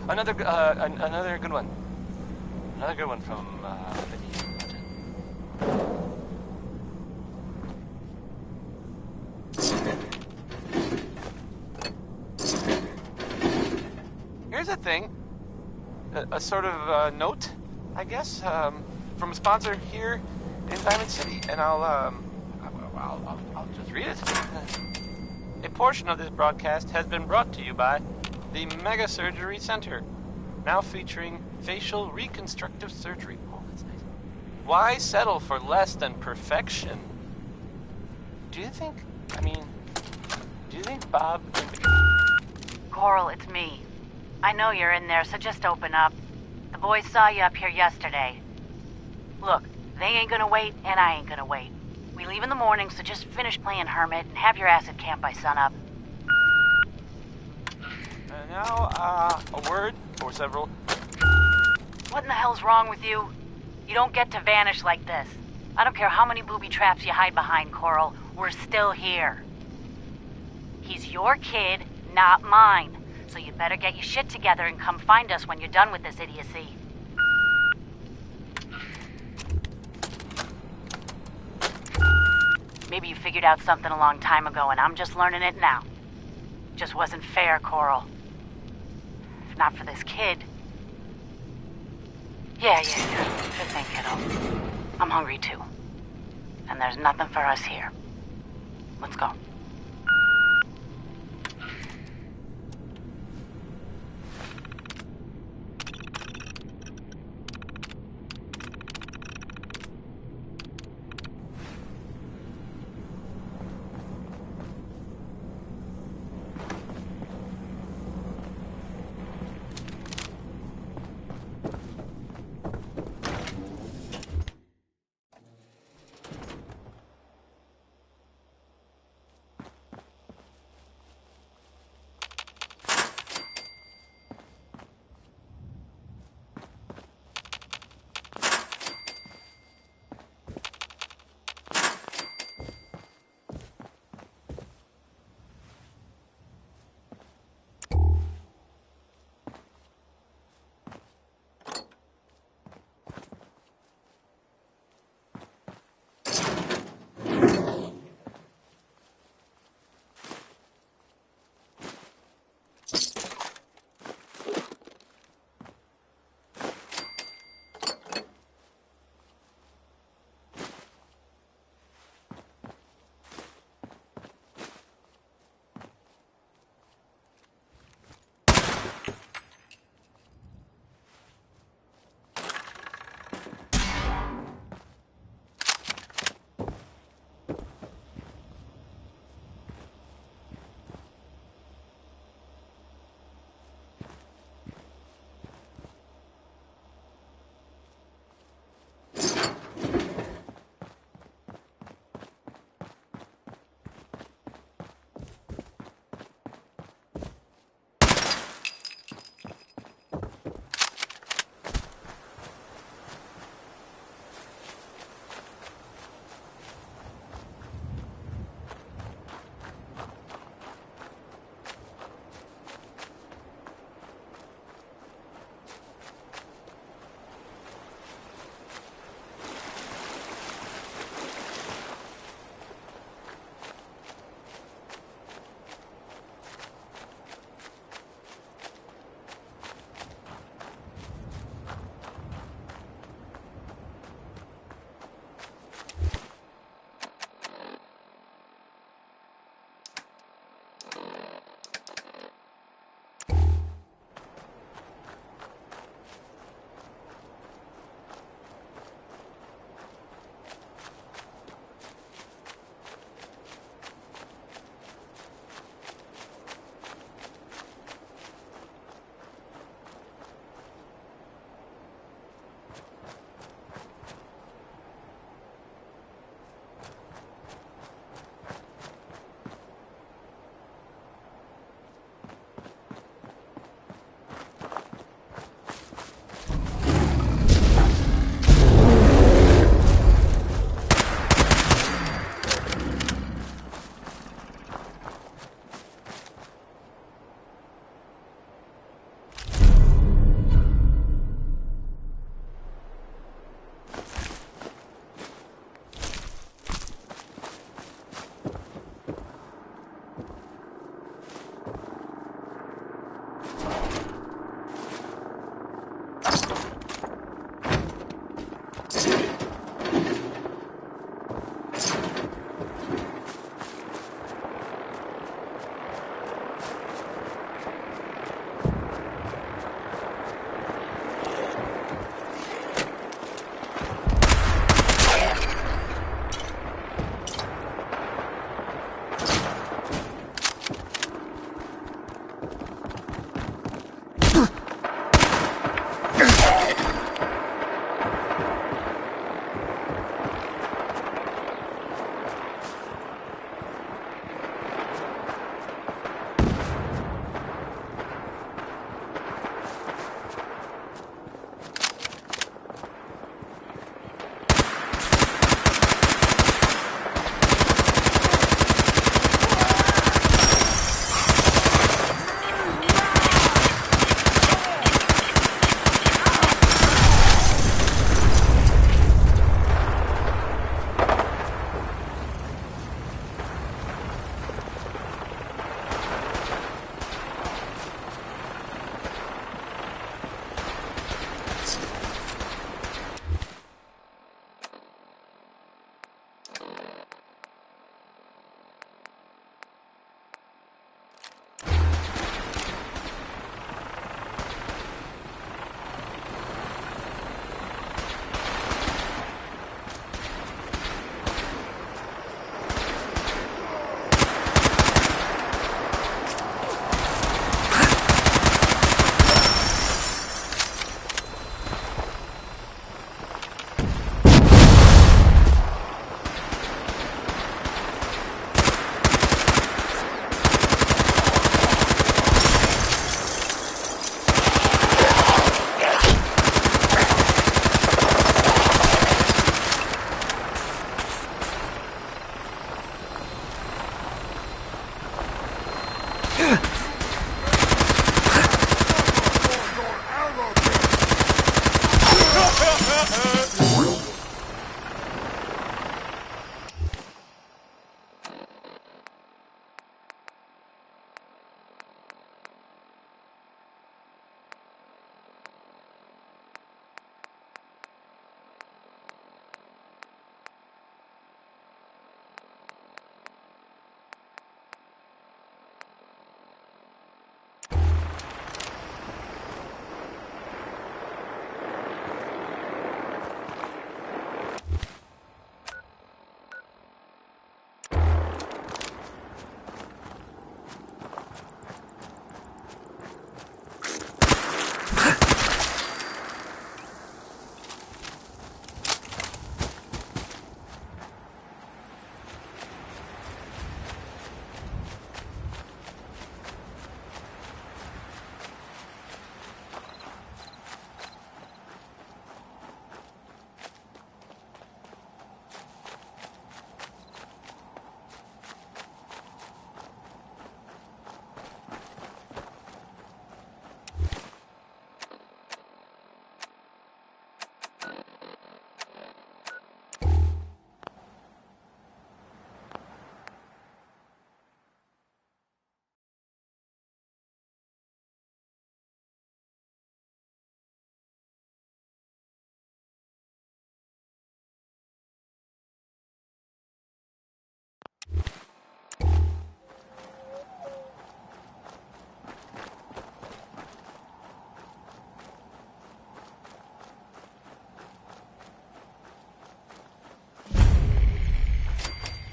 Another good one. Another good one from Here's a thing. A sort of note, I guess, from a sponsor here in Diamond City, and I'll just read it. A portion of this broadcast has been brought to you by the Mega Surgery Center, now featuring facial reconstructive surgery. Oh, that's nice. Why settle for less than perfection? Do you think Bob can be... Coral, it's me. I know you're in there, so just open up. The boys saw you up here yesterday. Look, they ain't gonna wait, and I ain't gonna wait. We leave in the morning, so just finish playing Hermit and have your ass at camp by sunup. Now, a word or several. What in the hell's wrong with you? You don't get to vanish like this. I don't care how many booby traps you hide behind, Coral. We're still here. He's your kid, not mine. So you better get your shit together and come find us when you're done with this idiocy. Maybe you figured out something a long time ago and I'm just learning it now. Just wasn't fair, Coral. If not for this kid... Yeah. Sure thing, kiddo. I'm hungry too. And there's nothing for us here. Let's go.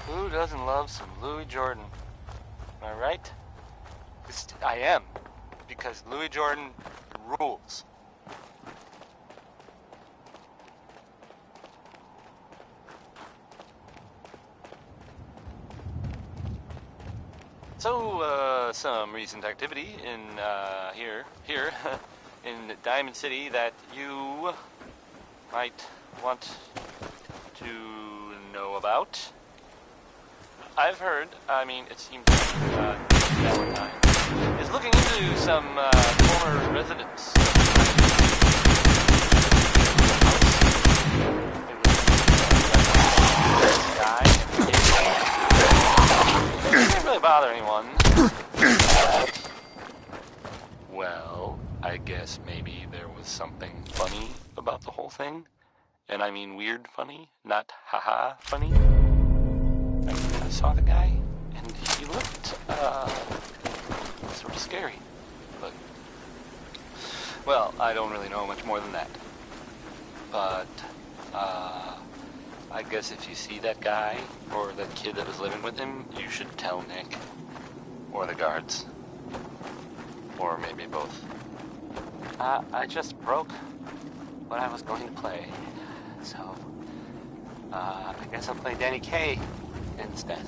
Who doesn't love some Louis Jordan? Am I right? I am, because Louis Jordan rules. So, some recent activity in, here, in Diamond City that you might want to know about. I've heard, it seems Valentine is looking into some, former residents. It didn't really bother anyone. Well, I guess maybe there was something funny about the whole thing. And I mean weird funny, not haha funny. I saw the guy, and he looked, sort of scary. But, well, I don't really know much more than that. But, I guess if you see that guy, or the kid that was living with him, you should tell Nick. Or the guards. Or maybe both. I just broke what I was going to play. So, I guess I'll play Danny Kaye instead.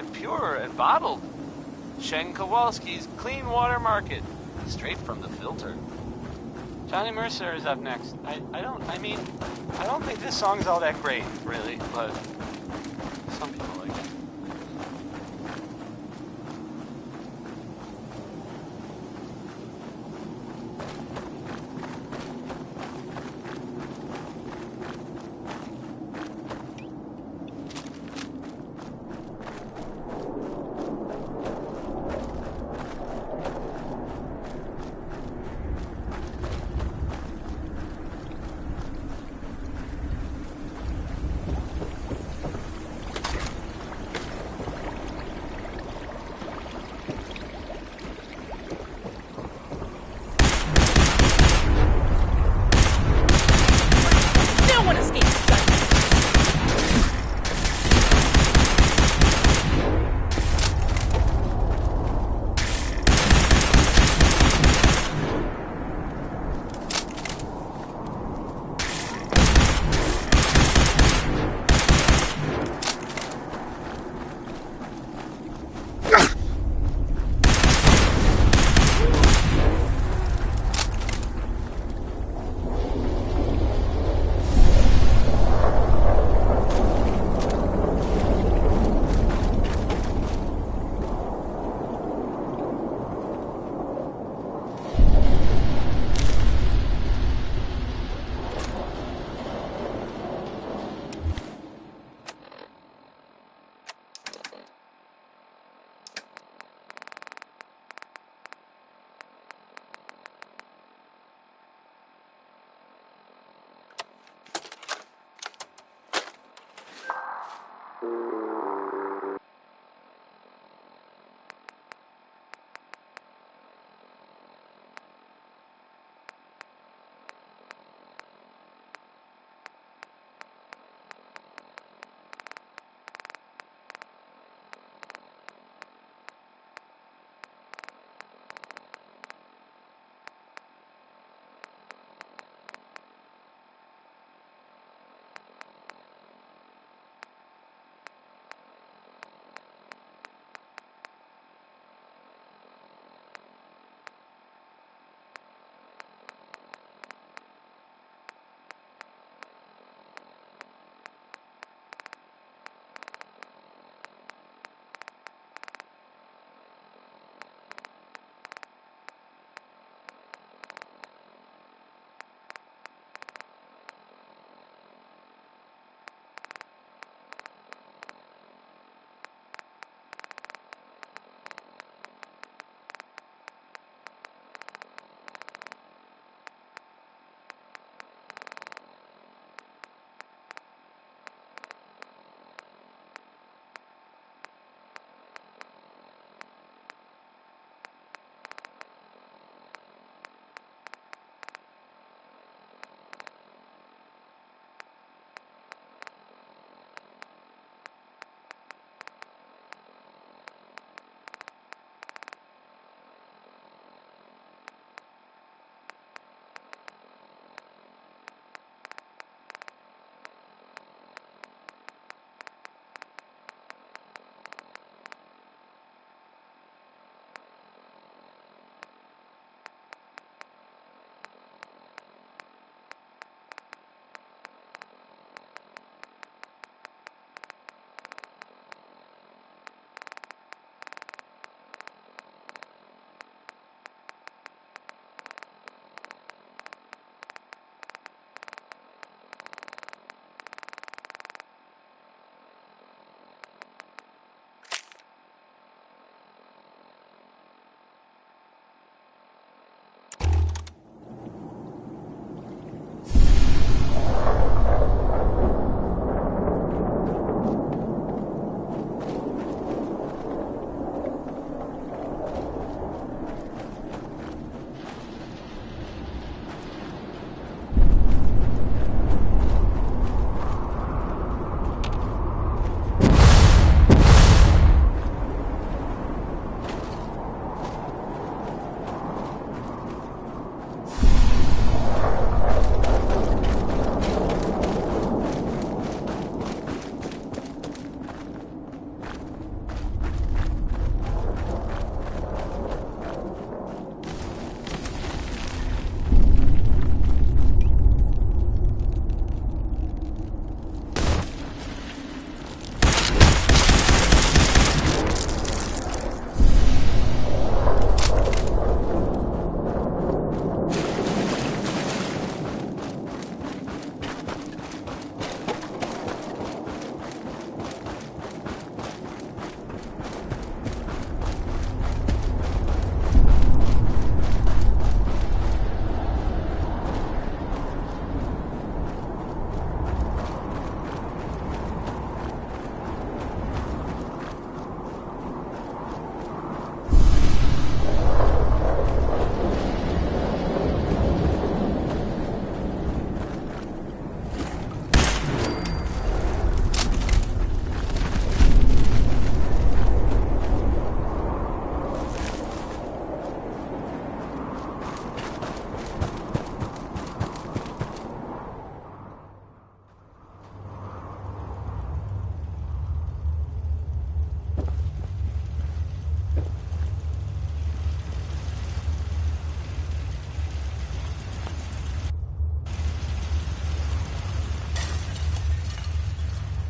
it pure and bottled. Sheng Kowalski's Clean Water Market. Straight from the filter. Johnny Mercer is up next. I don't think this song's all that great, really, but some people like it.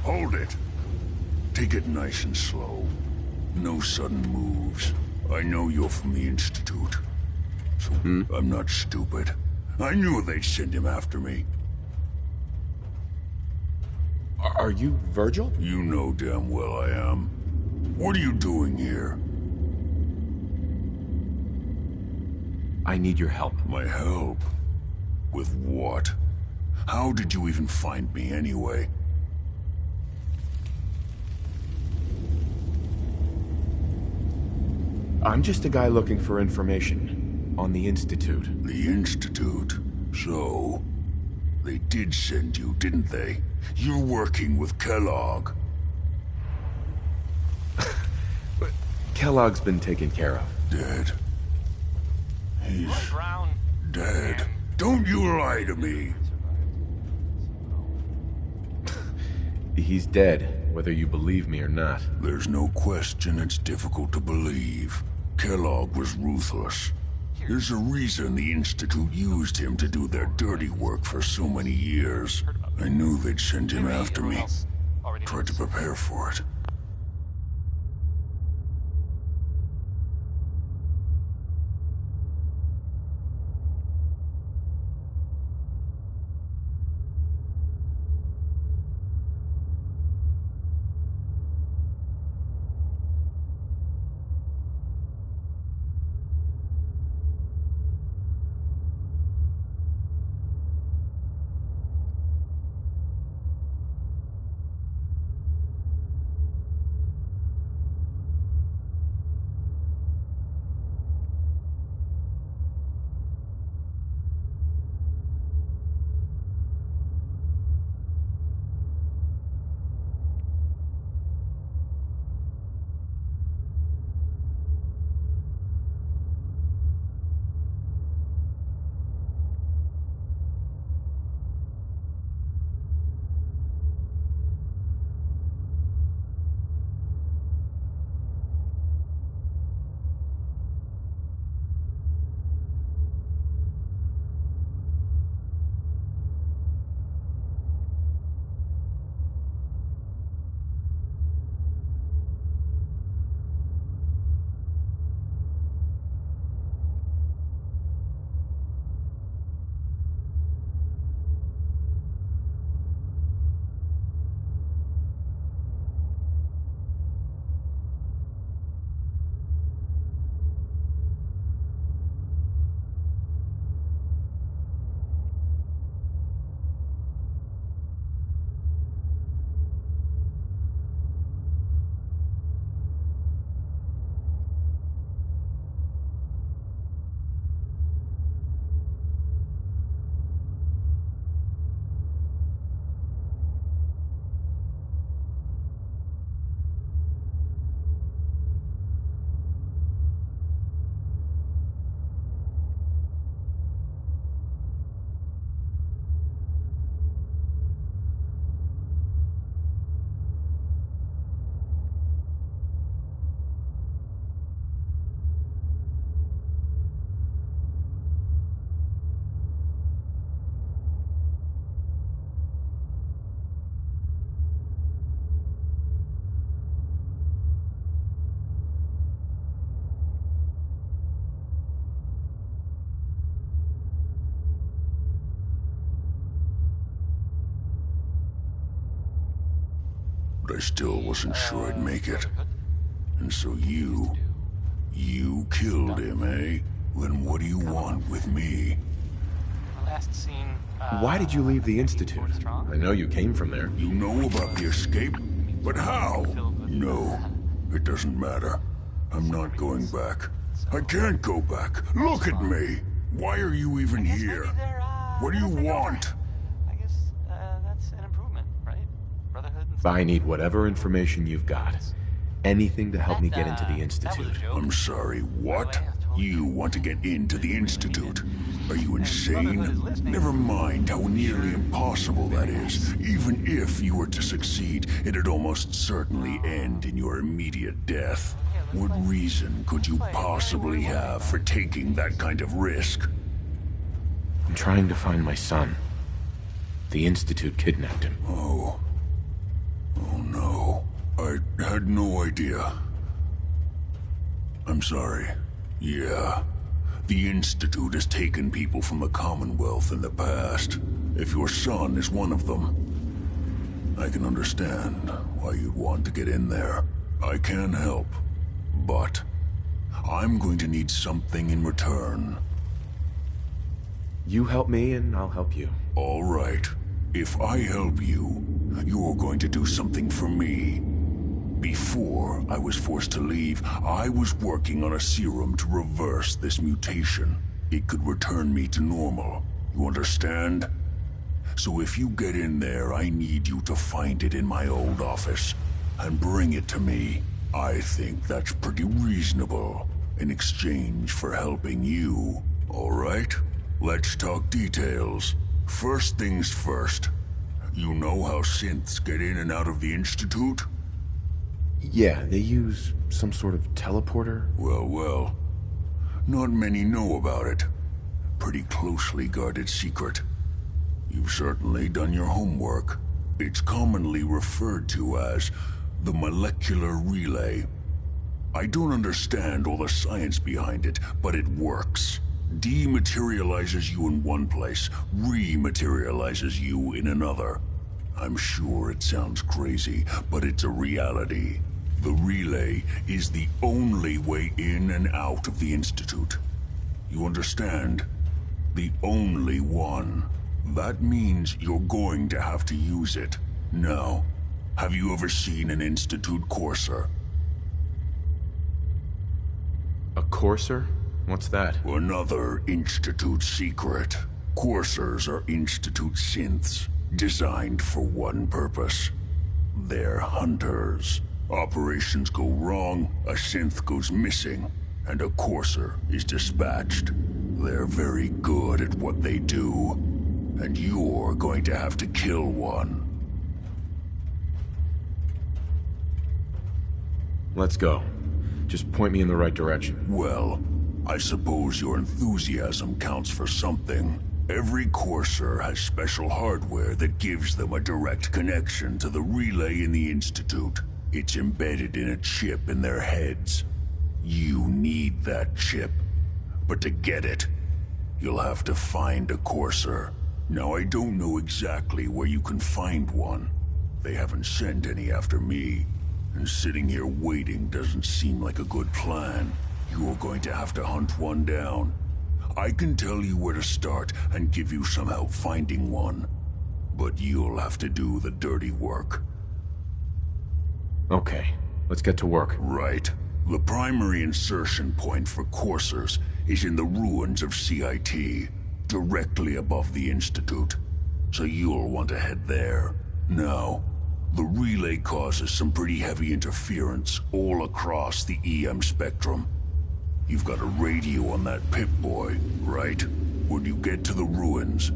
Hold it. Take it nice and slow. No sudden moves. I know you're from the Institute. So I'm not stupid. I knew they'd send him after me. Are you Virgil? You know damn well I am. What are you doing here? I need your help. My help? With what? How did you even find me anyway? I'm just a guy looking for information on the Institute. The Institute? So? They did send you, didn't they? You're working with Kellogg. Kellogg's been taken care of. Dead. He's Brown. dead. Don't you lie to me. He's dead, whether you believe me or not. There's no question it's difficult to believe. Kellogg was ruthless. There's a reason the Institute used him to do their dirty work for so many years. I knew they'd send him after me. Tried to prepare for it. But I still wasn't sure I'd make it. And so you killed him, eh? Then what do you want with me? Last seen. Why did you leave the Institute? I know you came from there. You know about the escape? But how? No, it doesn't matter. I'm not going back. I can't go back. Look at me. Why are you even here? What do you want? I guess that's an improvement, right? Brotherhood and I need whatever information you've got. Anything to help me get into the Institute. I'm sorry, what? You want to get into the Institute? Are you insane? Never mind how nearly impossible that is. Even if you were to succeed, it'd almost certainly end in your immediate death. What reason could you possibly have for taking that kind of risk? I'm trying to find my son. The Institute kidnapped him. Oh. had no idea. I'm sorry. Yeah. The Institute has taken people from the Commonwealth in the past. If your son is one of them, I can understand why you'd want to get in there. I can help, but I'm going to need something in return. You help me and I'll help you. All right. If I help you, you're going to do something for me. Before I was forced to leave, I was working on a serum to reverse this mutation. It could return me to normal. You understand? So if you get in there, I need you to find it in my old office and bring it to me. I think that's pretty reasonable in exchange for helping you. All right? Let's talk details. First things first. You know how synths get in and out of the Institute? Yeah, they use some sort of teleporter. Well. Not many know about it. Pretty closely guarded secret. You've certainly done your homework. It's commonly referred to as the molecular relay. I don't understand all the science behind it, but it works. Dematerializes you in one place, rematerializes you in another. I'm sure it sounds crazy, but it's a reality. The relay is the only way in and out of the Institute. You understand? The only one. That means you're going to have to use it. Now, have you ever seen an Institute Courser? A courser? What's that? Another Institute secret. Coursers are Institute synths, designed for one purpose. They're hunters. Operations go wrong, a synth goes missing, and a courser is dispatched. They're very good at what they do, and you're going to have to kill one. Let's go. Just point me in the right direction. Well, I suppose your enthusiasm counts for something. Every Courser has special hardware that gives them a direct connection to the relay in the Institute. It's embedded in a chip in their heads. You need that chip. But to get it, you'll have to find a Courser. Now, I don't know exactly where you can find one. They haven't sent any after me. And sitting here waiting doesn't seem like a good plan. You're going to have to hunt one down. I can tell you where to start and give you some help finding one. But you'll have to do the dirty work. Okay, let's get to work. Right. The primary insertion point for coursers is in the ruins of CIT, directly above the Institute. So you'll want to head there. Now, the relay causes some pretty heavy interference all across the EM spectrum. You've got a radio on that Pip-Boy, right? When you get to the ruins,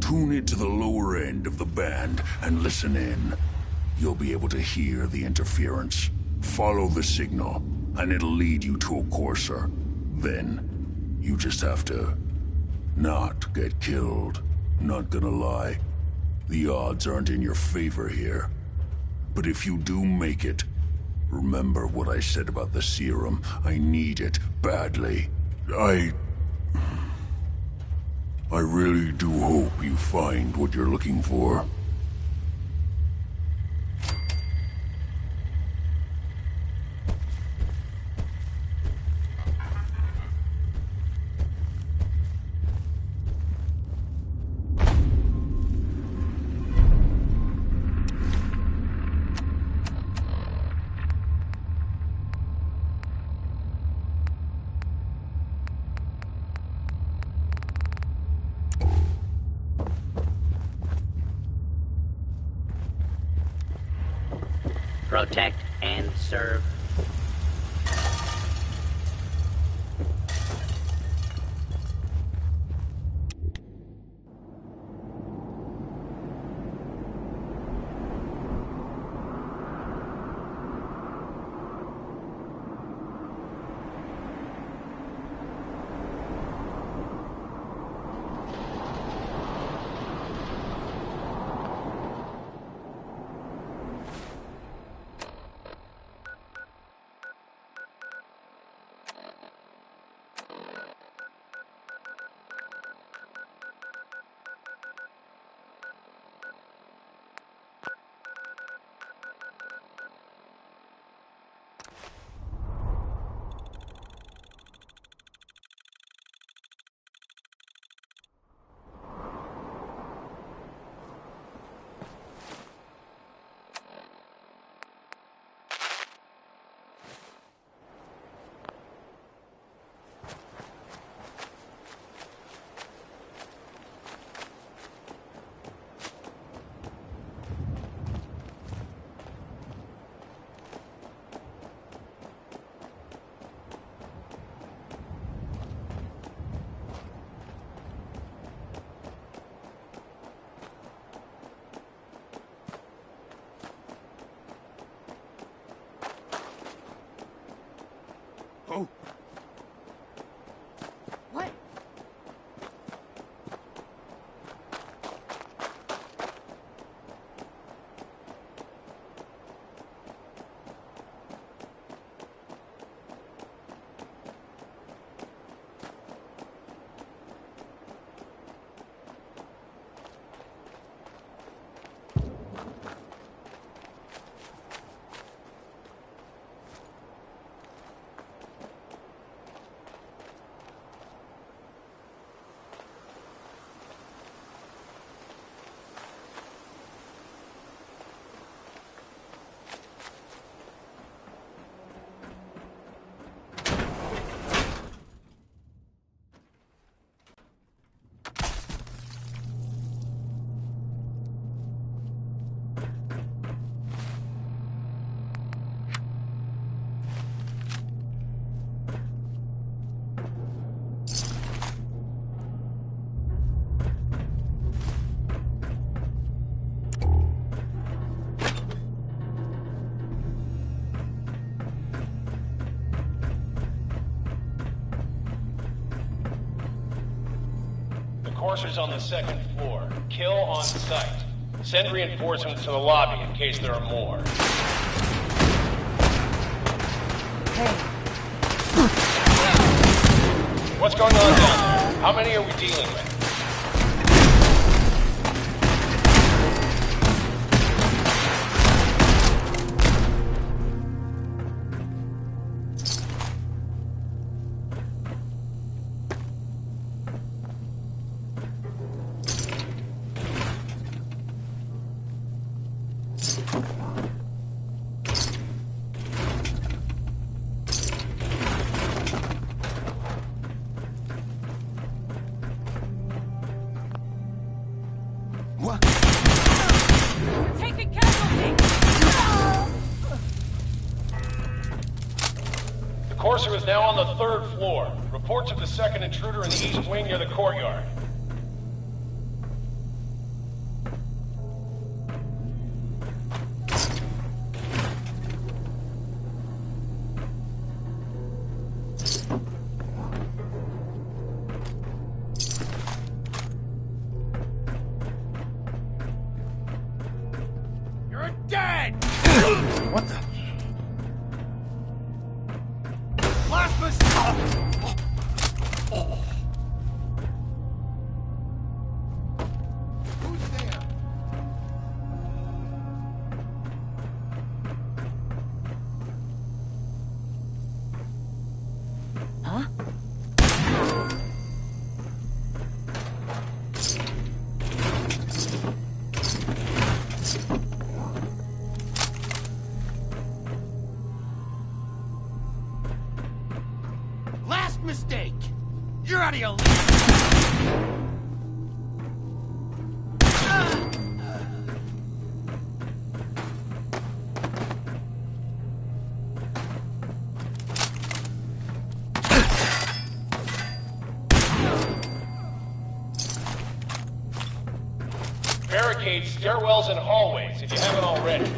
tune it to the lower end of the band and listen in. You'll be able to hear the interference. Follow the signal, and it'll lead you to a courser. Then, you just have to not get killed. Not gonna lie, the odds aren't in your favor here. But if you do make it, remember what I said about the serum. I need it badly. I really do hope you find what you're looking for. Protect and serve. Courser's on the second floor. Kill on sight. Send reinforcements to the lobby in case there are more. What's going on down there? How many are we dealing with? Courser is now on the third floor. Reports of the second intruder in the east wing near the courtyard. You're dead! What the? Blasphemous! Who's there? Huh? Last mistake! You're out of your league! Barricade stairwells and hallways if you haven't already.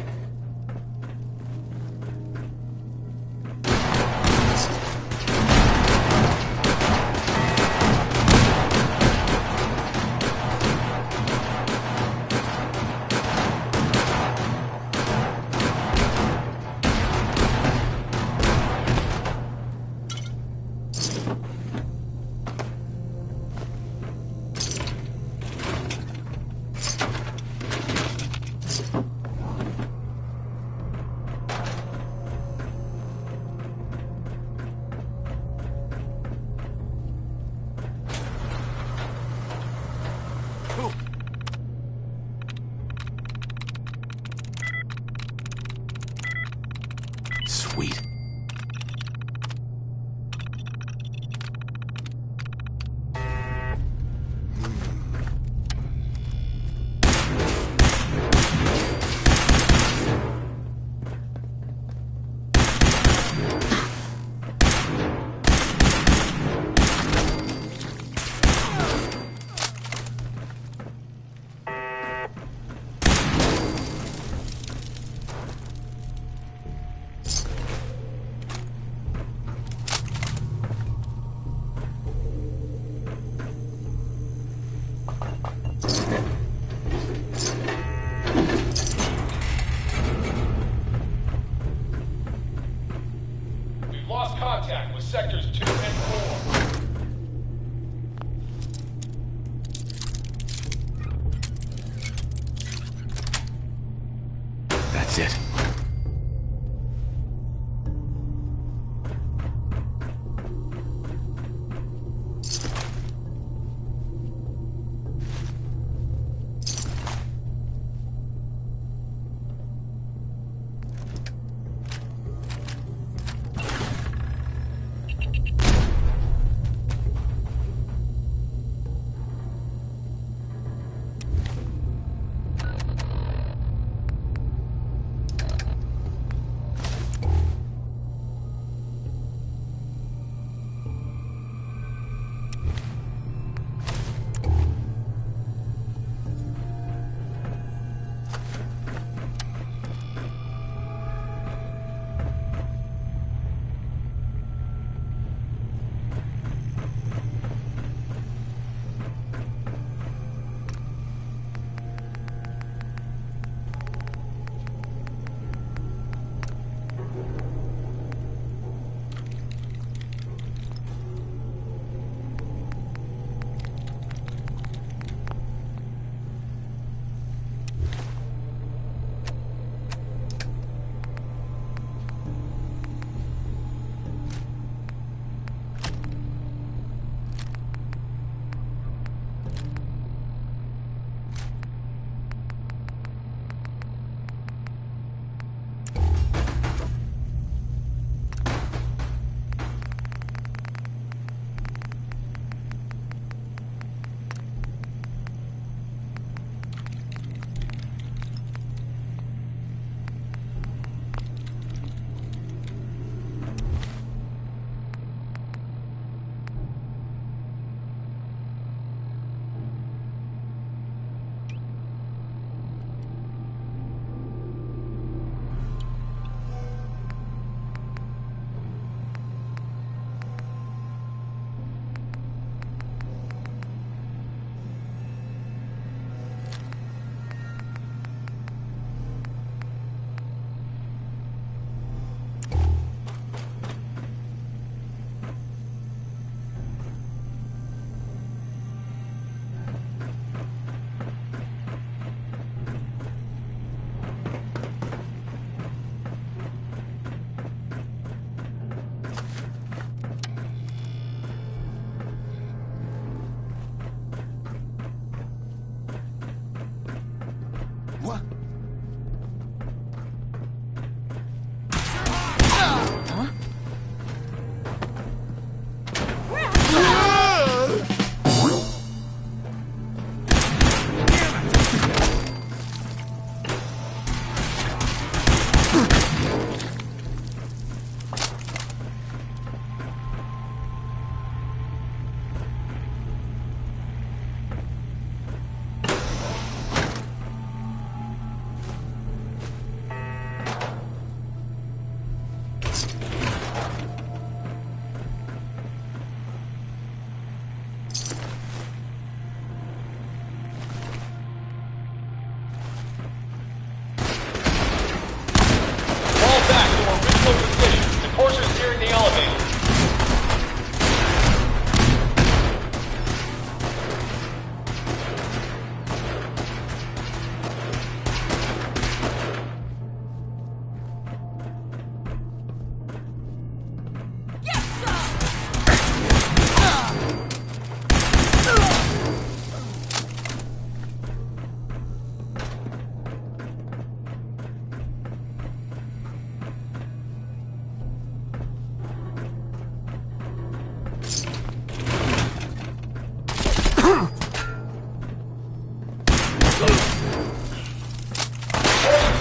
Sweet. We've lost contact with sectors 2 and 4. That's it.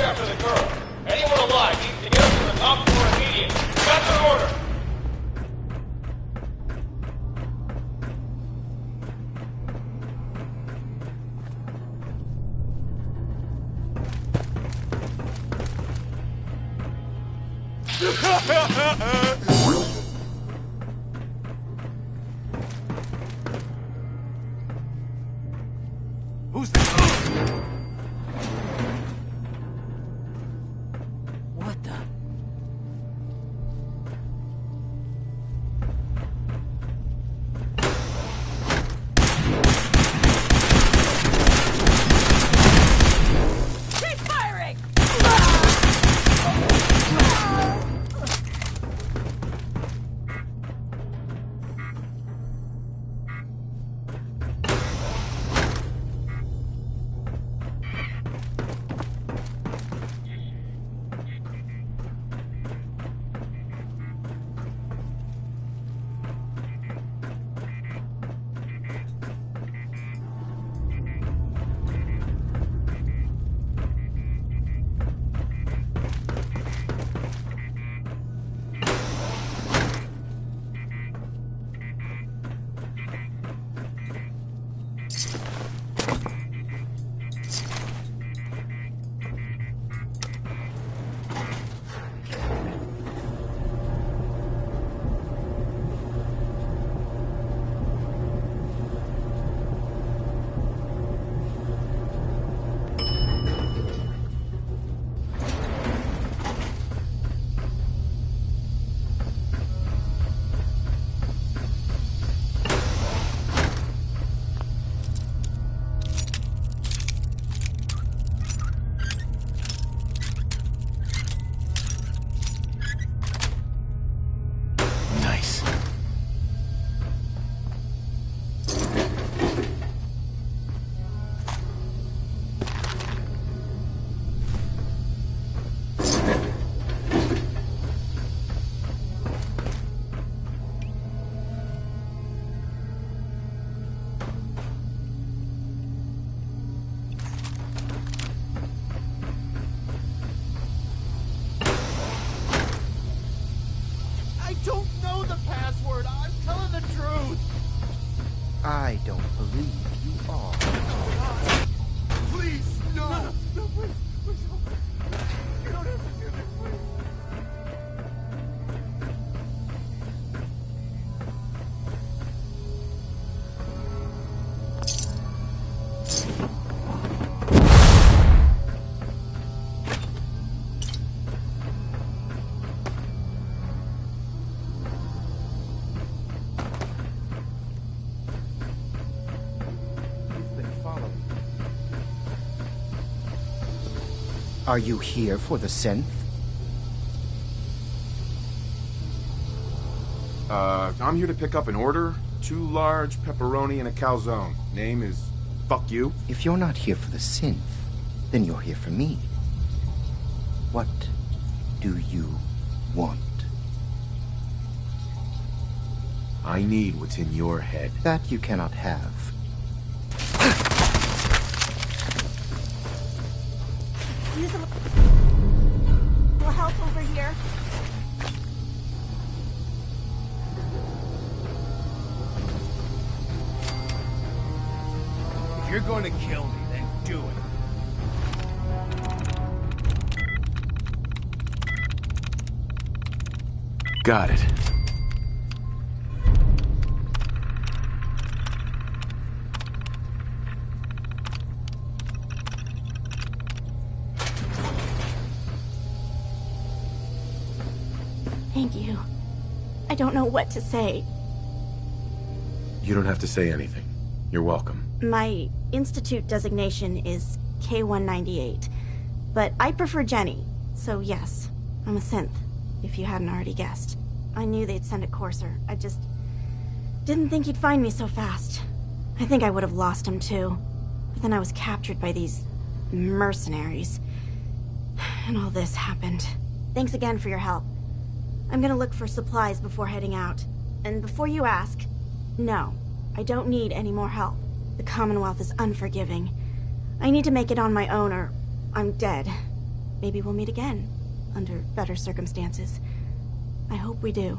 after the girl. Anyone alive needs to get up to the top floor immediately. That's an order. Who's this? What the? Keep firing! Don't know the password. I'm telling the truth. I don't believe you are. Please, no. No, please. Please don't. You don't have to do this, please. Are you here for the synth? I'm here to pick up an order. 2 large pepperoni and a calzone. Name is Fuck You. If you're not here for the synth, then you're here for me. What do you want? I need what's in your head. That you cannot have. Use a little help over here. If you're going to kill me, then do it. Got it. Thank you. I don't know what to say. You don't have to say anything. You're welcome. My institute designation is K-198, but I prefer Jenny, so yes, I'm a synth, if you hadn't already guessed. I knew they'd send a courser. I just didn't think he'd find me so fast. I think I would have lost him too, but then I was captured by these mercenaries, and all this happened. Thanks again for your help. I'm gonna look for supplies before heading out. And before you ask, no, I don't need any more help. The Commonwealth is unforgiving. I need to make it on my own or I'm dead. maybe we'll meet again, under better circumstances. I hope we do.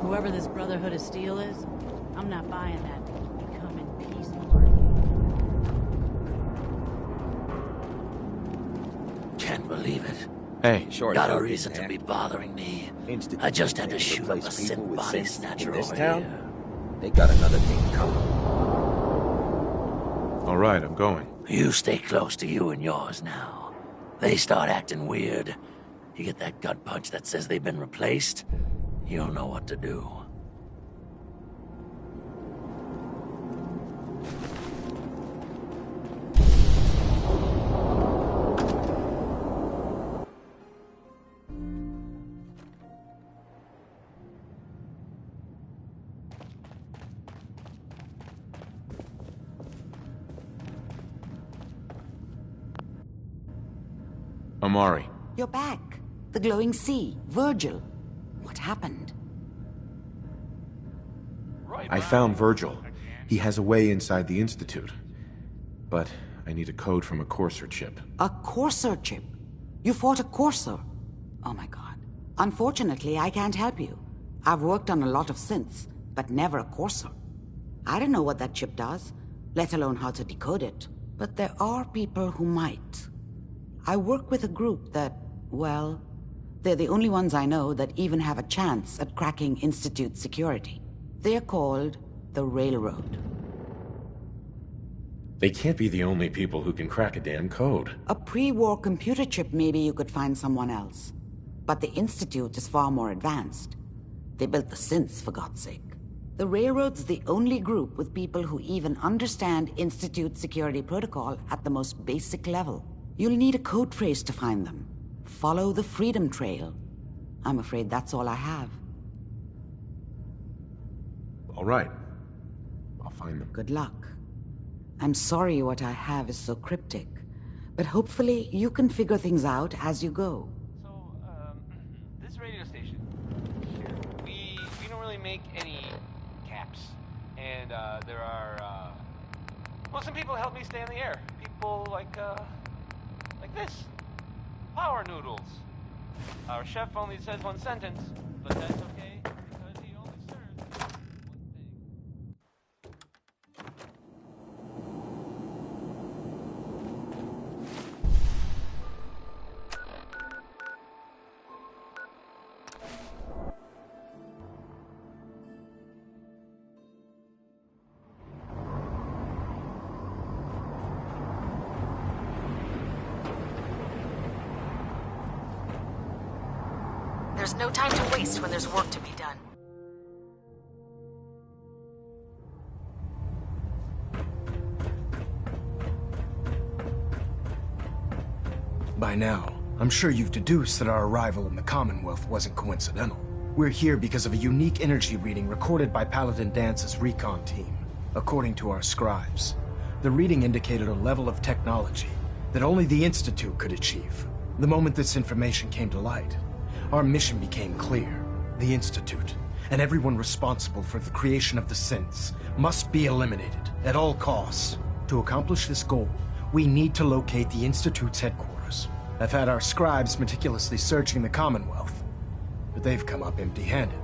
Whoever this Brotherhood of Steel is, I'm not buying that. We come in peace, Lord. Can't believe it. Hey, Got a reason to be bothering me. I just had to shoot up a synth body snatcher over here. They got another thing coming. All right, I'm going. You stay close to you and yours now. They start acting weird. You get that gut punch that says they've been replaced, you'll know what to do. Amari. You're back. The glowing sea. Virgil. What happened? I found Virgil. He has a way inside the Institute. But I need a code from a Courser chip. A Courser chip? You fought a Courser? Oh my god. Unfortunately, I can't help you. I've worked on a lot of synths, but never a Courser. I don't know what that chip does, let alone how to decode it. But there are people who might. I work with a group that, well, they're the only ones I know that even have a chance at cracking Institute security. They're called the Railroad. They can't be the only people who can crack a damn code. A pre-war computer chip, maybe you could find someone else. But the Institute is far more advanced. They built the synths, for God's sake. The Railroad's the only group with people who even understand Institute security protocol at the most basic level. You'll need a code phrase to find them. Follow the Freedom Trail. I'm afraid that's all I have. All right. I'll find them. Good luck. I'm sorry what I have is so cryptic, but hopefully you can figure things out as you go. So, this radio station, we don't really make any caps. And, there are, well, some people help me stay in the air. People like this. Power noodles. Our chef only says one sentence, but that's okay, because he only serves one There's no time to waste when there's work to be done. By now, I'm sure you've deduced that our arrival in the Commonwealth wasn't coincidental. We're here because of a unique energy reading recorded by Paladin Dance's recon team. According to our scribes, the reading indicated a level of technology that only the Institute could achieve. The moment this information came to light, our mission became clear. The Institute, and everyone responsible for the creation of the synths, must be eliminated at all costs. To accomplish this goal, we need to locate the Institute's headquarters. I've had our scribes meticulously searching the Commonwealth, but they've come up empty-handed.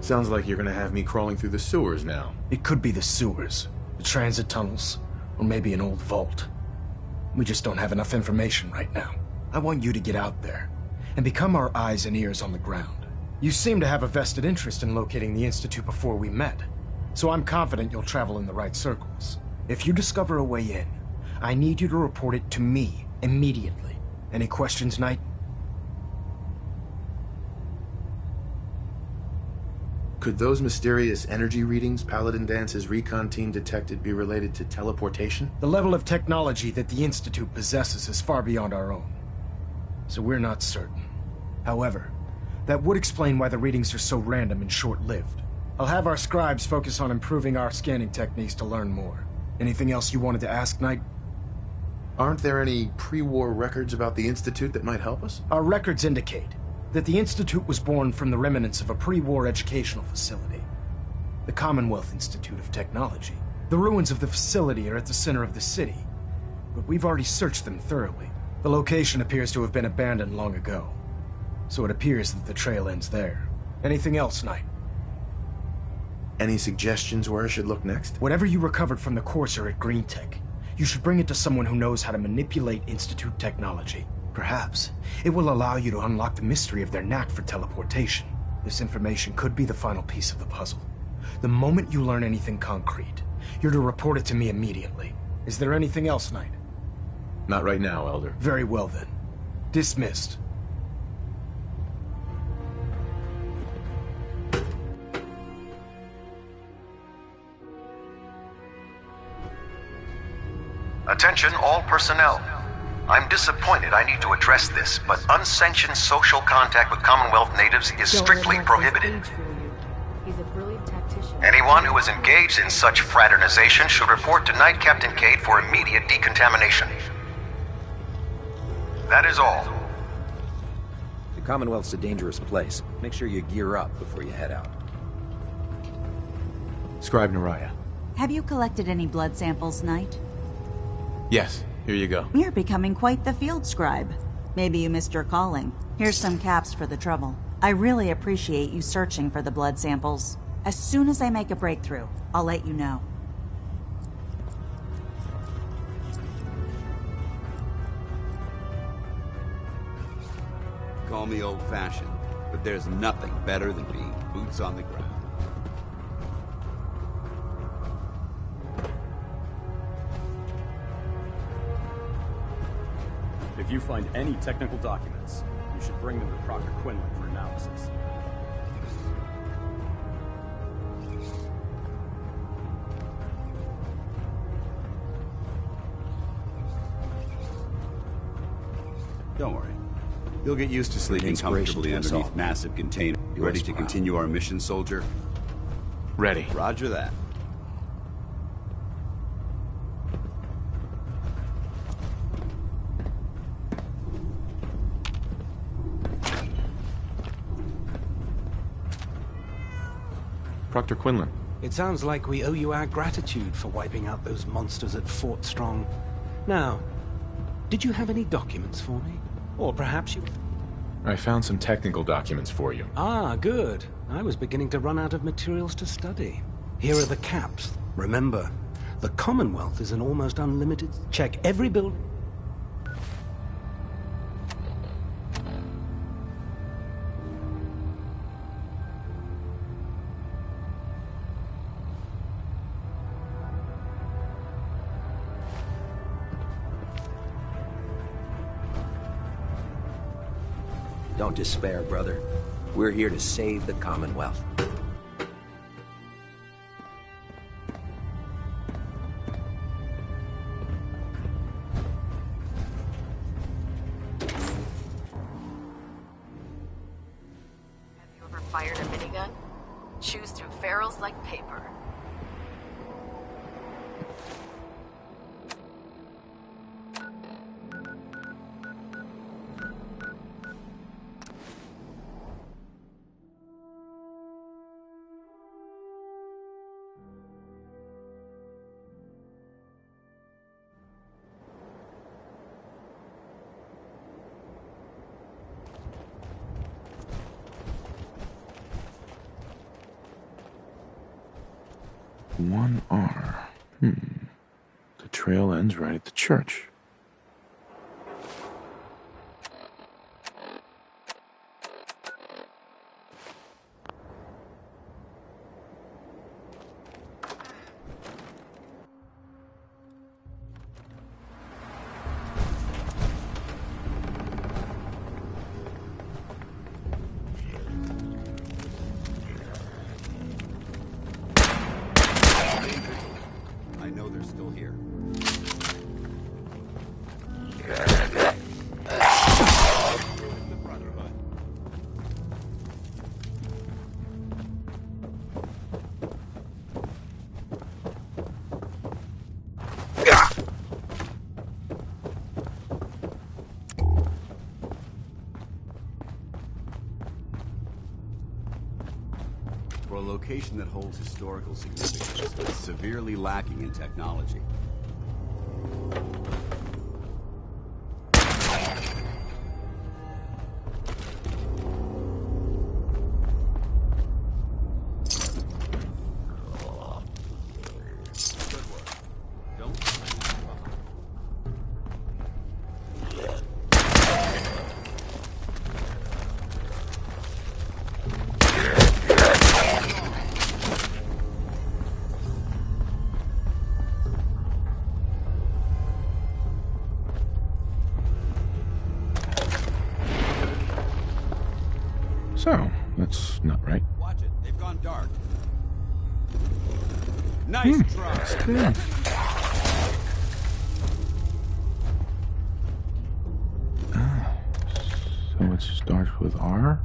Sounds like you're gonna have me crawling through the sewers now. It could be the sewers, the transit tunnels, or maybe an old vault. We just don't have enough information right now. I want you to get out there and become our eyes and ears on the ground. You seem to have a vested interest in locating the Institute before we met, so I'm confident you'll travel in the right circles. If you discover a way in, I need you to report it to me immediately. Any questions, Knight? Could those mysterious energy readings Paladin Dance's recon team detected be related to teleportation? The level of technology that the Institute possesses is far beyond our own, so we're not certain. However, that would explain why the readings are so random and short-lived. I'll have our scribes focus on improving our scanning techniques to learn more. Anything else you wanted to ask, Knight? Aren't there any pre-war records about the Institute that might help us? Our records indicate that the Institute was born from the remnants of a pre-war educational facility, the Commonwealth Institute of Technology. The ruins of the facility are at the center of the city, but we've already searched them thoroughly. The location appears to have been abandoned long ago, so it appears that the trail ends there. Anything else, Knight? Any suggestions where I should look next? Whatever you recovered from the Courser at Green Tech, you should bring it to someone who knows how to manipulate Institute technology. Perhaps it will allow you to unlock the mystery of their knack for teleportation. This information could be the final piece of the puzzle. The moment you learn anything concrete, you're to report it to me immediately. Is there anything else, Knight? Not right now, Elder. Very well then. Dismissed. Attention all personnel. I'm disappointed I need to address this, but unsanctioned social contact with Commonwealth natives is strictly prohibited. He's a brilliant tactician. Anyone who is engaged in such fraternization should report to Knight Captain Cade for immediate decontamination. That is all. The Commonwealth's a dangerous place. Make sure you gear up before you head out. Scribe Naraya. Have you collected any blood samples, Knight? Yes, here you go. You're becoming quite the field scribe. Maybe you missed your calling. Here's some caps for the trouble. I really appreciate you searching for the blood samples. As soon as I make a breakthrough, I'll let you know. Call me old-fashioned, but there's nothing better than being boots on the ground. If you find any technical documents, you should bring them to Proctor Quinlan for analysis. Don't worry. You'll get used to sleeping comfortably underneath massive containers. You ready to continue our mission, soldier? Ready. Roger that. Proctor Quinlan. It sounds like we owe you our gratitude for wiping out those monsters at Fort Strong. Now, did you have any documents for me? Or perhaps you... I found some technical documents for you. Ah, good. I was beginning to run out of materials to study. Here are the caps. Remember, the Commonwealth is an almost unlimited... Check every building... Don't despair, brother. We're here to save the Commonwealth. Fired a minigun? Chews through ferrules like paper. One R. The trail ends right at the church. I know they're still here. For a location that holds historical significance, but severely lacking in technology. So, that's not right. Watch it, they've gone dark. Nice try. Still. So it starts with R?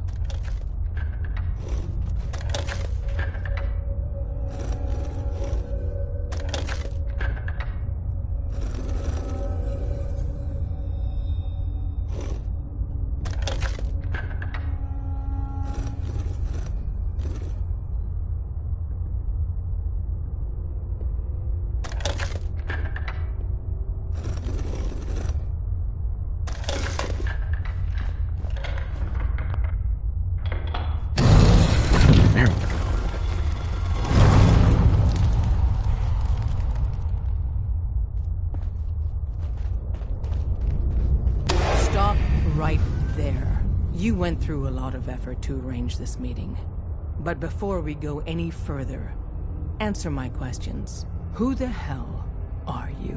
Right there. You went through a lot of effort to arrange this meeting. But before we go any further, answer my questions. Who the hell are you?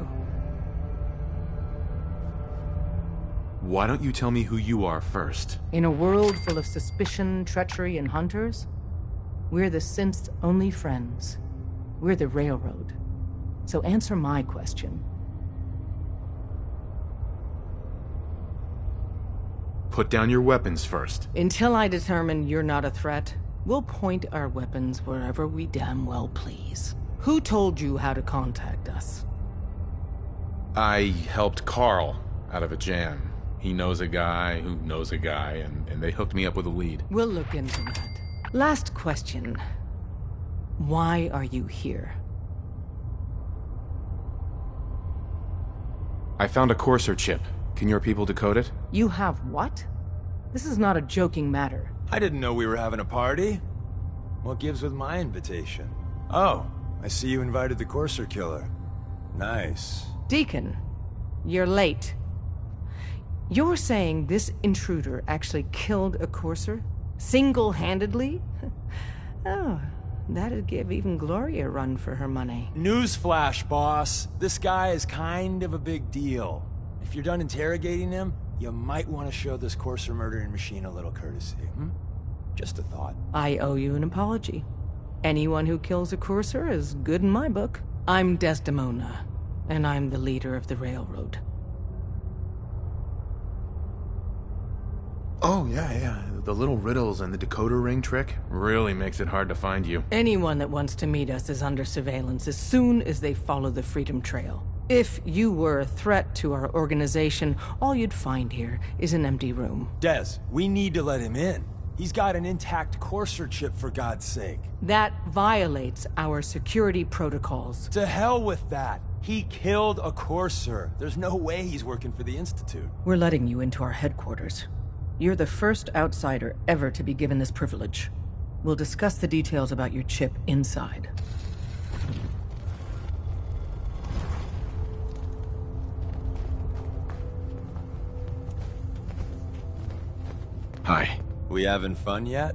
Why don't you tell me who you are first? In a world full of suspicion, treachery, and hunters, we're the synth's only friends. We're the Railroad. So answer my question. Put down your weapons first. Until I determine you're not a threat, we'll point our weapons wherever we damn well please. Who told you how to contact us? I helped Carl out of a jam. He knows a guy who knows a guy, and they hooked me up with a lead. We'll look into that. Last question. Why are you here? I found a Courser chip. Can your people decode it? You have what? This is not a joking matter. I didn't know we were having a party. What gives with my invitation? Oh, I see you invited the Courser killer. Nice. Deacon, you're late. You're saying this intruder actually killed a Courser? Single-handedly? Oh, that'd give even Gloria a run for her money. Newsflash, boss. This guy is kind of a big deal. If you're done interrogating him, you might want to show this Courser murdering machine a little courtesy, Just a thought. I owe you an apology. Anyone who kills a Courser is good in my book. I'm Desdemona, and I'm the leader of the Railroad. Oh, yeah. The little riddles and the decoder ring trick really makes it hard to find you. Anyone that wants to meet us is under surveillance as soon as they follow the Freedom Trail. If you were a threat to our organization, all you'd find here is an empty room. Des, we need to let him in. He's got an intact Courser chip, for God's sake. That violates our security protocols. To hell with that. He killed a Courser. There's no way he's working for the Institute. We're letting you into our headquarters. You're the first outsider ever to be given this privilege. We'll discuss the details about your chip inside. Hi. We having fun yet?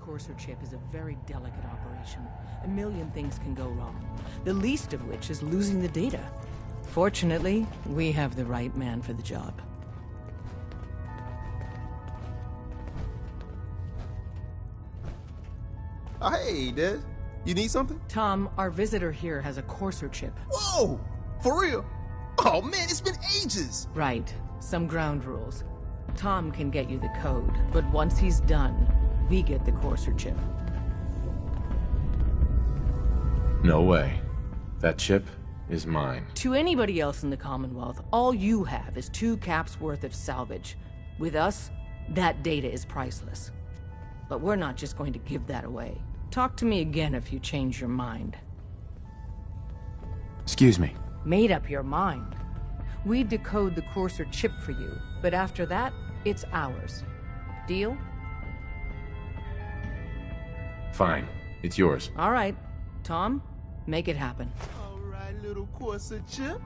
Courser chip is a very delicate operation. A million things can go wrong, the least of which is losing the data. Fortunately, we have the right man for the job. Hey, Des. You need something? Tom, our visitor here has a Courser chip. Whoa! For real? Oh man, it's been ages! Right. Some ground rules. Tom can get you the code, but once he's done, we get the Courser chip. No way. That chip is mine. To anybody else in the Commonwealth, all you have is 2 caps worth of salvage. With us, that data is priceless. But we're not just going to give that away. Talk to me again if you change your mind. Excuse me. Made up your mind. We decode the Courser chip for you, but after that, it's ours. Deal? Fine. It's yours. All right. Tom, make it happen. All right, little Courser chip.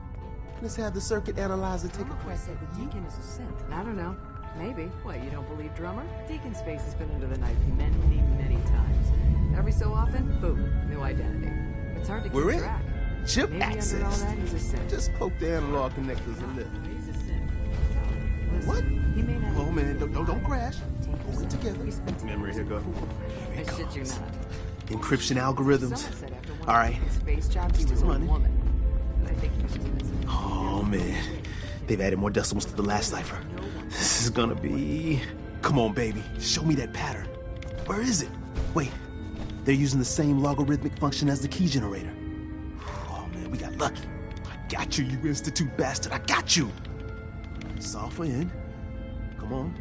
Let's have the circuit analyzer take a crack at the Deacon is a synth. I don't know. Maybe. What, you don't believe Drummer? Deacon's face has been under the knife many, many times. Every so often, boom, new identity. It's hard to keep We're in. track. Chip Maybe access. under all that, he's a synth. Just poke the analog connectors a little. He's a synth. What? He may not Oh man, don't crash. Hold it together. Memory here, go. I shit you not. Encryption algorithms. Someone said after one All right. of his space jobs, he was a money. woman. I think he was just missing. Oh man, they've added more decimals to the last cipher. This is gonna be... Come on, baby. Show me that pattern. Where is it? Wait, they're using the same logarithmic function as the key generator. Oh man, we got lucky. I got you, you Institute bastard. I got you. Solve for N. Come on.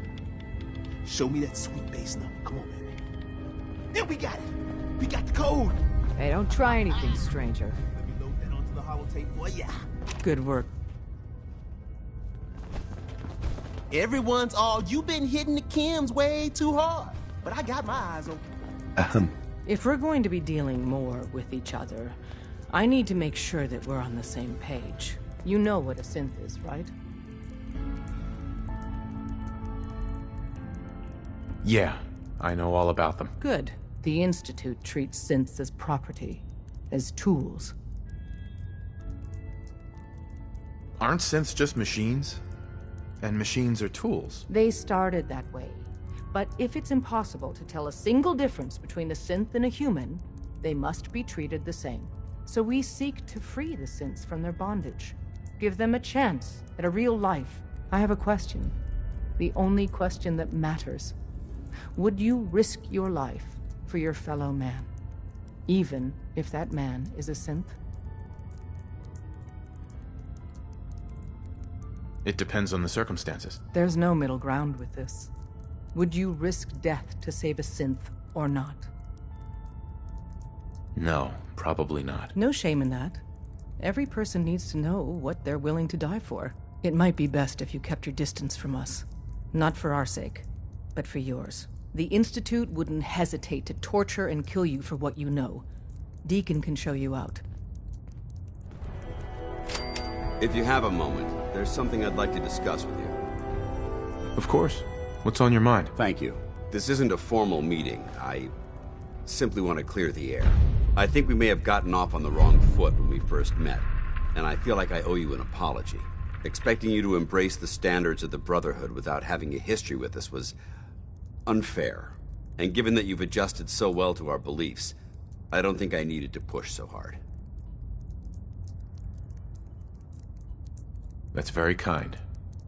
Show me that sweet base number. Come on, baby. There, we got it. We got the code. Hey, don't try anything, stranger. Let me load that onto the holotape for ya. Good work. Everyone's all, you've been hitting the chems way too hard. But I got my eyes open. If we're going to be dealing more with each other, I need to make sure that we're on the same page. You know what a synth is, right? Yeah, I know all about them. Good. The Institute treats synths as property, as tools. Aren't synths just machines? And machines are tools. They started that way. But if it's impossible to tell a single difference between a synth and a human, they must be treated the same. So we seek to free the synths from their bondage. Give them a chance at a real life. I have a question. The only question that matters. Would you risk your life for your fellow man? Even if that man is a synth? It depends on the circumstances. There's no middle ground with this. Would you risk death to save a synth or not? No, probably not. No shame in that. Every person needs to know what they're willing to die for. It might be best if you kept your distance from us. Not for our sake, but for yours. The Institute wouldn't hesitate to torture and kill you for what you know. Deacon can show you out. If you have a moment, there's something I'd like to discuss with you. Of course. What's on your mind? Thank you. This isn't a formal meeting. I simply want to clear the air. I think we may have gotten off on the wrong foot when we first met, and I feel like I owe you an apology. Expecting you to embrace the standards of the Brotherhood without having a history with us was unfair. And given that you've adjusted so well to our beliefs, I don't think I needed to push so hard. That's very kind.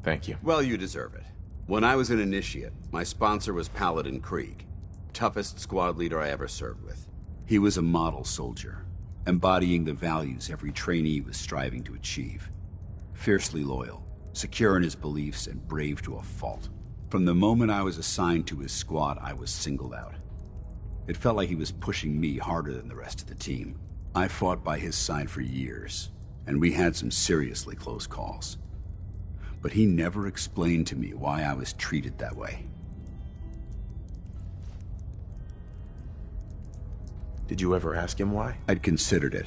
Thank you. Well, you deserve it. When I was an initiate, my sponsor was Paladin Krieg, toughest squad leader I ever served with. He was a model soldier, embodying the values every trainee was striving to achieve. Fiercely loyal, secure in his beliefs, and brave to a fault. From the moment I was assigned to his squad, I was singled out. It felt like he was pushing me harder than the rest of the team. I fought by his side for years, and we had some seriously close calls. But he never explained to me why I was treated that way. Did you ever ask him why? I'd considered it,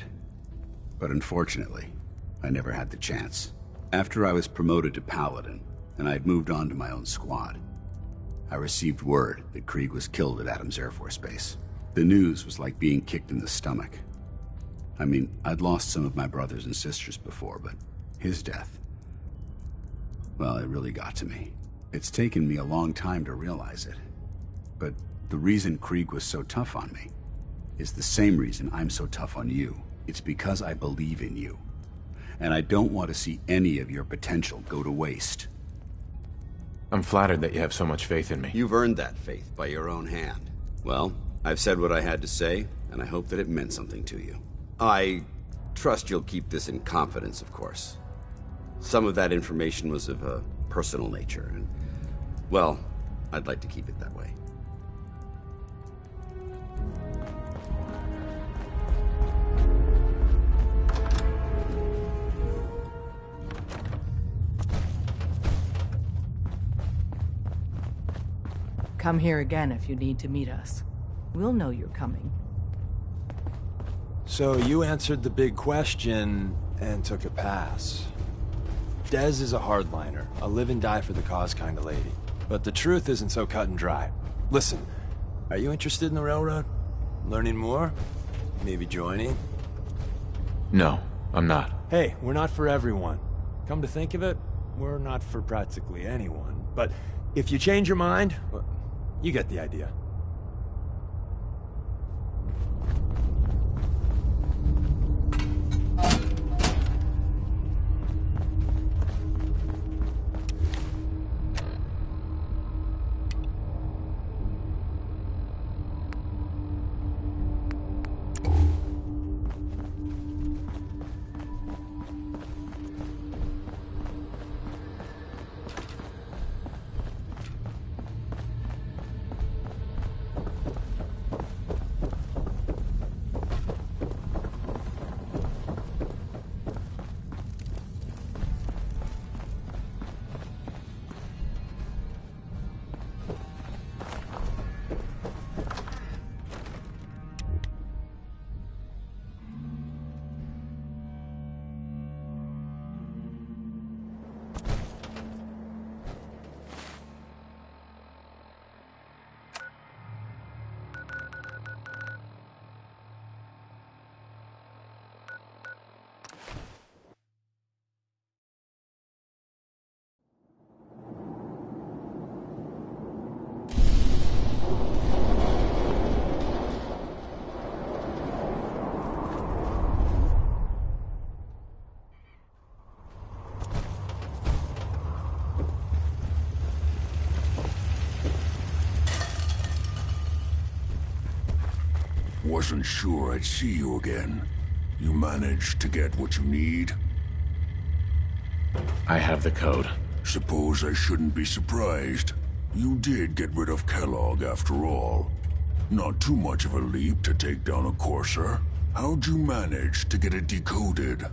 but unfortunately, I never had the chance. After I was promoted to Paladin, and I'd moved on to my own squad, I received word that Krieg was killed at Adams Air Force Base. The news was like being kicked in the stomach. I mean, I'd lost some of my brothers and sisters before, but his death, well, it really got to me. It's taken me a long time to realize it. But the reason Krieg was so tough on me is the same reason I'm so tough on you. It's because I believe in you. And I don't want to see any of your potential go to waste. I'm flattered that you have so much faith in me. You've earned that faith by your own hand. Well, I've said what I had to say, and I hope that it meant something to you. I trust you'll keep this in confidence, of course. Some of that information was of a personal nature, and, well, I'd like to keep it that way. Come here again if you need to meet us. We'll know you're coming. So you answered the big question and took a pass. Dez is a hardliner, a live and die for the cause kind of lady. But the truth isn't so cut and dry. Listen, are you interested in the Railroad? Learning more? Maybe joining? No, I'm not. Hey, we're not for everyone. Come to think of it, we're not for practically anyone. But if you change your mind, well, you get the idea. Wasn't sure I'd see you again. You managed to get what you need? I have the code. Suppose I shouldn't be surprised. You did get rid of Kellogg after all. Not too much of a leap to take down a Courser. How'd you manage to get it decoded?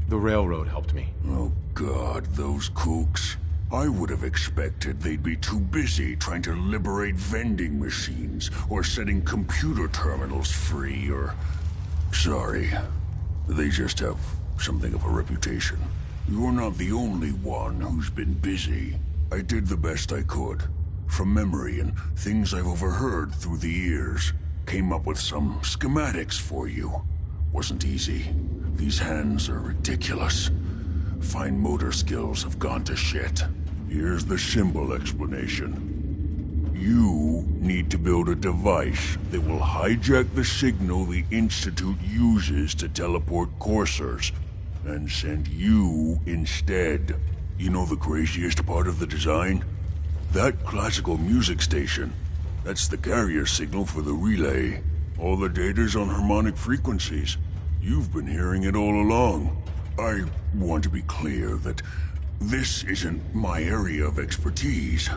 The railroad helped me. Oh God, those kooks. I would have expected they'd be too busy trying to liberate vending machines or setting computer terminals free or... Sorry. They just have something of a reputation. You're not the only one who's been busy. I did the best I could. From memory and things I've overheard through the years. Came up with some schematics for you. Wasn't easy. These hands are ridiculous. Fine motor skills have gone to shit. Here's the simple explanation. You need to build a device that will hijack the signal the Institute uses to teleport coursers, and send you instead. You know the craziest part of the design? That classical music station. That's the carrier signal for the relay. All the data's on harmonic frequencies. You've been hearing it all along. I want to be clear that this isn't my area of expertise.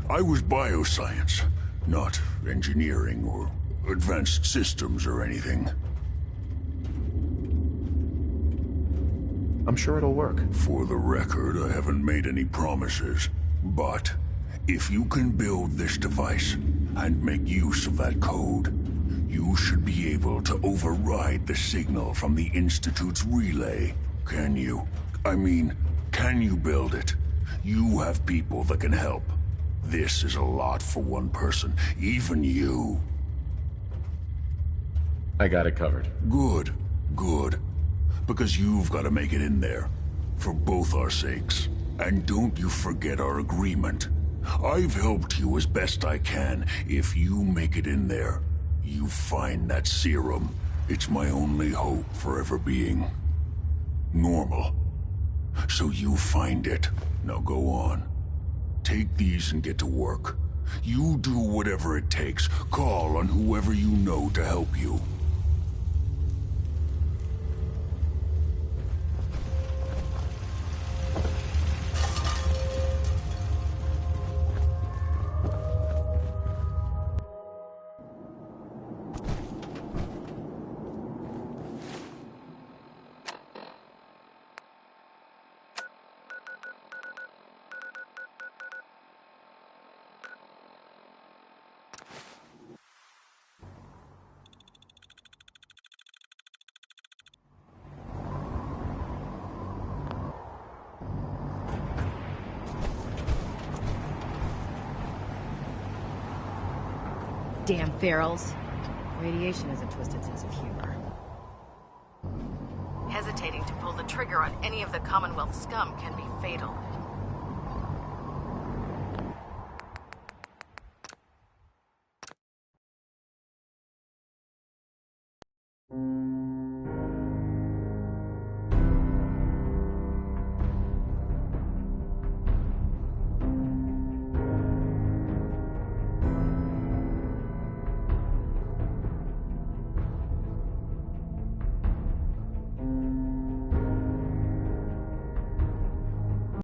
I was bioscience, not engineering or advanced systems or anything. I'm sure it'll work. For the record, I haven't made any promises. But if you can build this device and make use of that code, you should be able to override the signal from the Institute's relay. Can you? I mean, can you build it? You have people that can help. This is a lot for one person, even you. I got it covered. Good, good. Because you've got to make it in there. For both our sakes. And don't you forget our agreement. I've helped you as best I can. If you make it in there, you find that serum. It's my only hope for ever being normal. So you find it. Now go on. Take these and get to work. You do whatever it takes. Call on whoever you know to help you. Damn ferals. Radiation has a twisted sense of humor. Hesitating to pull the trigger on any of the Commonwealth scum can be fatal.